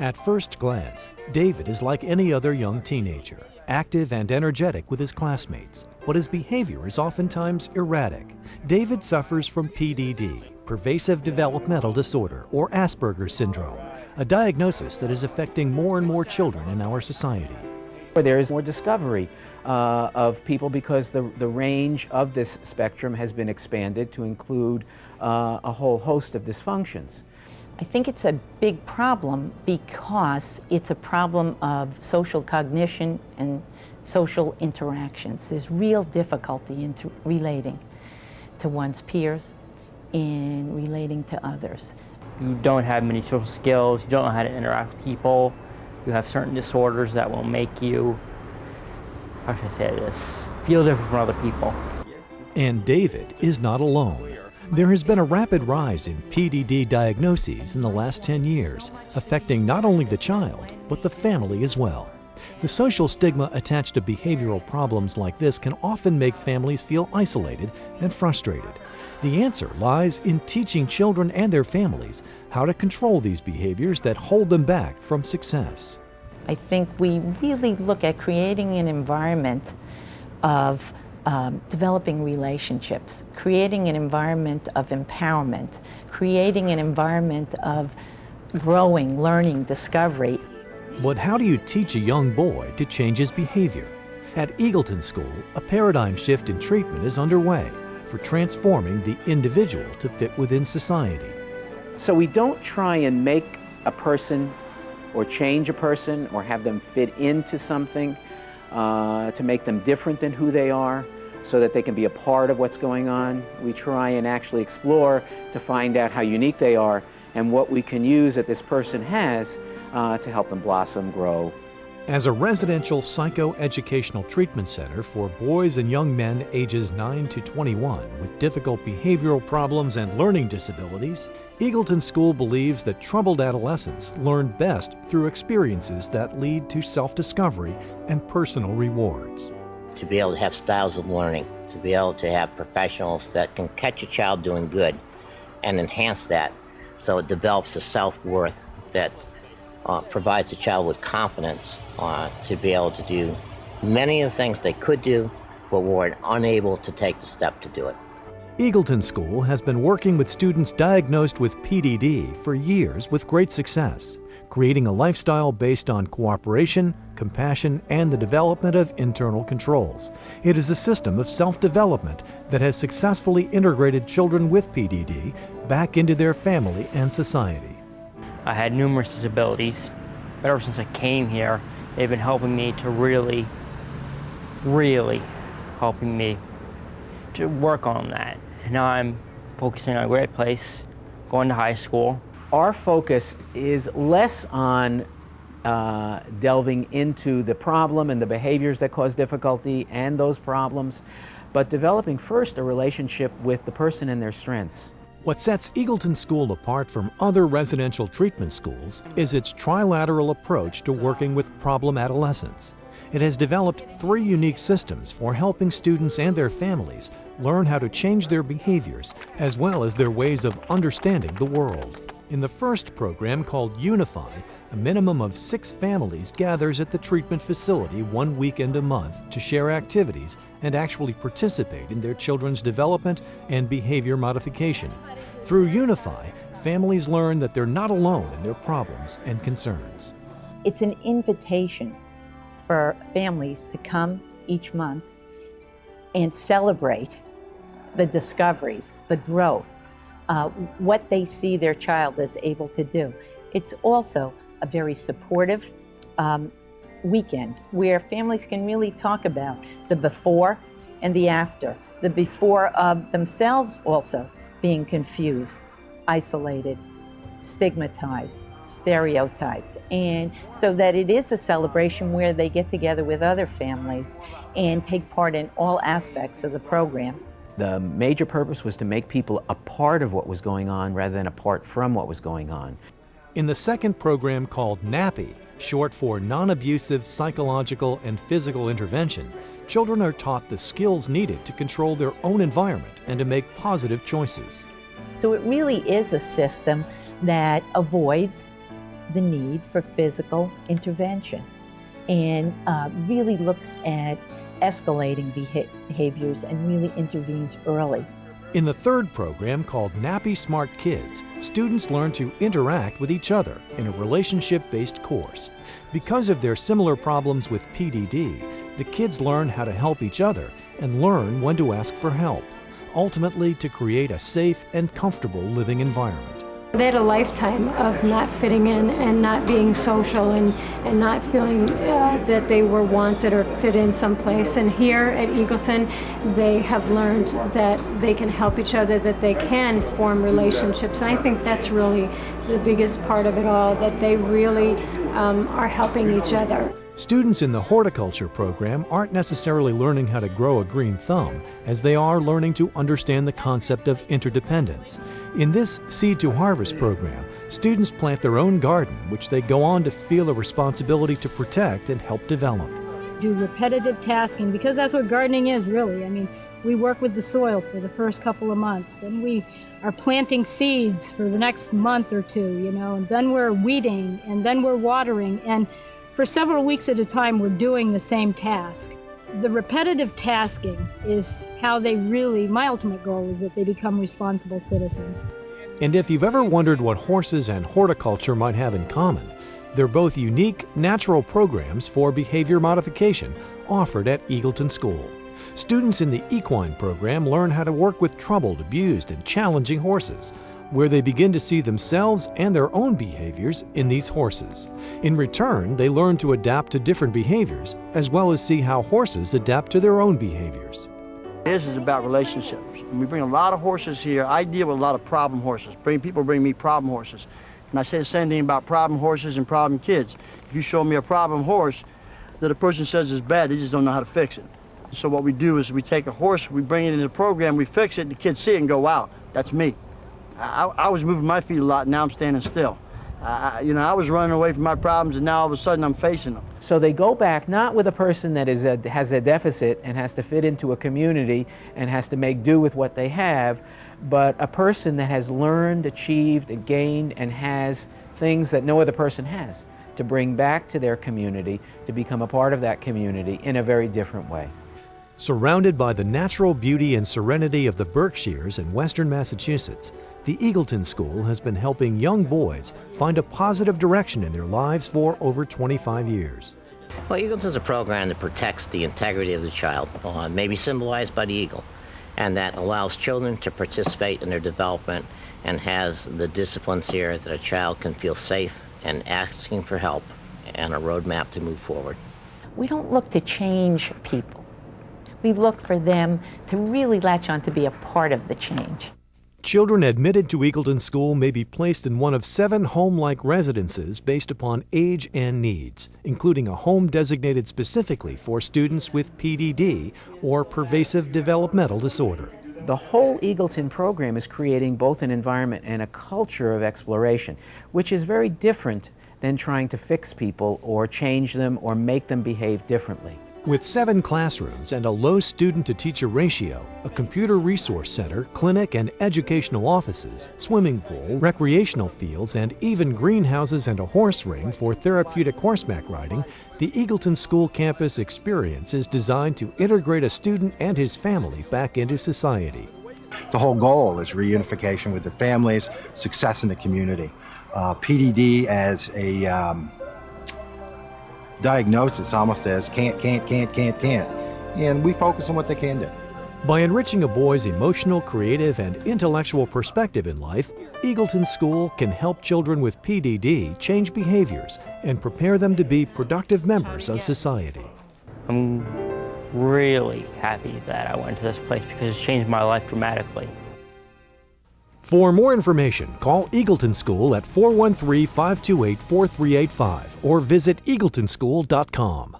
At first glance, David is like any other young teenager, active and energetic with his classmates, but his behavior is oftentimes erratic. David suffers from PDD, pervasive developmental disorder, or Asperger's syndrome, a diagnosis that is affecting more and more children in our society. There is more discovery of people because the range of this spectrum has been expanded to include a whole host of dysfunctions. I think it's a big problem because it's a problem of social cognition and social interactions. There's real difficulty in relating to one's peers, in relating to others. You don't have many social skills, you don't know how to interact with people, you have certain disorders that will make you, how should I say this, feel different from other people. And David is not alone. There has been a rapid rise in PDD diagnoses in the last 10 years, affecting not only the child, but the family as well. The social stigma attached to behavioral problems like this can often make families feel isolated and frustrated. The answer lies in teaching children and their families how to control these behaviors that hold them back from success. I think we really look at creating an environment of developing relationships, creating an environment of empowerment, creating an environment of growing, learning, discovery. But how do you teach a young boy to change his behavior? At Eagleton School, a paradigm shift in treatment is underway for transforming the individual to fit within society. So we don't try and make a person or change a person or have them fit into something to make them different than who they are so that they can be a part of what's going on. We try and actually explore to find out how unique they are and what we can use that this person has to help them blossom, grow. As a residential psychoeducational treatment center for boys and young men ages 9 to 21 with difficult behavioral problems and learning disabilities, Eagleton School believes that troubled adolescents learn best through experiences that lead to self-discovery and personal rewards. To be able to have styles of learning, to be able to have professionals that can catch a child doing good and enhance that so it develops a self-worth that provides the child with confidence to be able to do many of the things they could do, but were unable to take the step to do it. Eagleton School has been working with students diagnosed with PDD for years with great success, creating a lifestyle based on cooperation, compassion, and the development of internal controls. It is a system of self-development that has successfully integrated children with PDD back into their family and society. I had numerous disabilities, but ever since I came here, they've been helping me to really helping me to work on that. And now I'm focusing on a great place, going to high school. Our focus is less on delving into the problem and the behaviors that cause difficulty and those problems, but developing first a relationship with the person and their strengths. What sets Eagleton School apart from other residential treatment schools is its trilateral approach to working with problem adolescents. It has developed 3 unique systems for helping students and their families learn how to change their behaviors as well as their ways of understanding the world. In the first program, called Unify, a minimum of 6 families gathers at the treatment facility 1 weekend a month to share activities and actually participate in their children's development and behavior modification. Through Unify, families learn that they're not alone in their problems and concerns. It's an invitation for families to come each month and celebrate the discoveries, the growth, what they see their child is able to do. It's also a very supportive weekend where families can really talk about the before and the after. The before of themselves also being confused, isolated, stigmatized, stereotyped, and so that it is a celebration where they get together with other families and take part in all aspects of the program. The major purpose was to make people a part of what was going on rather than apart from what was going on. In the second program, called NAPI, short for Non-Abusive Psychological and Physical Intervention, children are taught the skills needed to control their own environment and to make positive choices. So it really is a system that avoids the need for physical intervention and really looks at escalating behaviors and really intervenes early. In the third program, called Nappy Smart Kids, students learn to interact with each other in a relationship-based course. Because of their similar problems with PDD, the kids learn how to help each other and learn when to ask for help, ultimately to create a safe and comfortable living environment. They had a lifetime of not fitting in and not being social and not feeling that they were wanted or fit in someplace. And here at Eagleton, they have learned that they can help each other, that they can form relationships. And I think that's really the biggest part of it all, that they really are helping each other. Students in the horticulture program aren't necessarily learning how to grow a green thumb, as they are learning to understand the concept of interdependence. In this Seed to Harvest program, students plant their own garden, which they go on to feel a responsibility to protect and help develop. Do repetitive tasking, because that's what gardening is, really. I mean, we work with the soil for the first couple of months, then we are planting seeds for the next month or two, and then we're weeding, and then we're watering, and for several weeks at a time, we're doing the same task. The repetitive tasking is how they really, my ultimate goal is that they become responsible citizens. And if you've ever wondered what horses and horticulture might have in common, they're both unique, natural programs for behavior modification offered at Eagleton School. Students in the equine program learn how to work with troubled, abused, and challenging horses, where they begin to see themselves and their own behaviors in these horses. In return, they learn to adapt to different behaviors, as well as see how horses adapt to their own behaviors. This is about relationships. And we bring a lot of horses here. I deal with a lot of problem horses. People bring me problem horses. And I say the same thing about problem horses and problem kids. If you show me a problem horse that a person says is bad, they just don't know how to fix it. So what we do is we take a horse, we bring it into the program, we fix it, the kids see it and go, wow, that's me. I was moving my feet a lot, now I'm standing still. I was running away from my problems, and now all of a sudden I'm facing them. So they go back not with a person that has a deficit and has to fit into a community and has to make do with what they have, but a person that has learned, achieved, gained, and has things that no other person has to bring back to their community, to become a part of that community in a very different way. Surrounded by the natural beauty and serenity of the Berkshires in western Massachusetts, the Eagleton School has been helping young boys find a positive direction in their lives for over 25 years. Well, Eagleton is a program that protects the integrity of the child, maybe symbolized by the eagle, and that allows children to participate in their development and has the disciplines here that a child can feel safe and asking for help and a roadmap to move forward. We don't look to change people. We look for them to really latch on to be a part of the change. Children admitted to Eagleton School may be placed in one of 7 home-like residences based upon age and needs, including a home designated specifically for students with PDD or pervasive developmental disorder. The whole Eagleton program is creating both an environment and a culture of exploration, which is very different than trying to fix people or change them or make them behave differently. With 7 classrooms and a low student-to-teacher ratio, a computer resource center, clinic and educational offices, swimming pool, recreational fields, and even greenhouses and a horse ring for therapeutic horseback riding, the Eagleton School campus experience is designed to integrate a student and his family back into society. The whole goal is reunification with their families, success in the community. PDD as a diagnosis almost as can't. And we focus on what they can do. By enriching a boy's emotional, creative, and intellectual perspective in life, Eagleton School can help children with PDD change behaviors and prepare them to be productive members of society. I'm really happy that I went to this place because it's changed my life dramatically. For more information, call Eagleton School at 413-528-4385 or visit eagletonschool.com.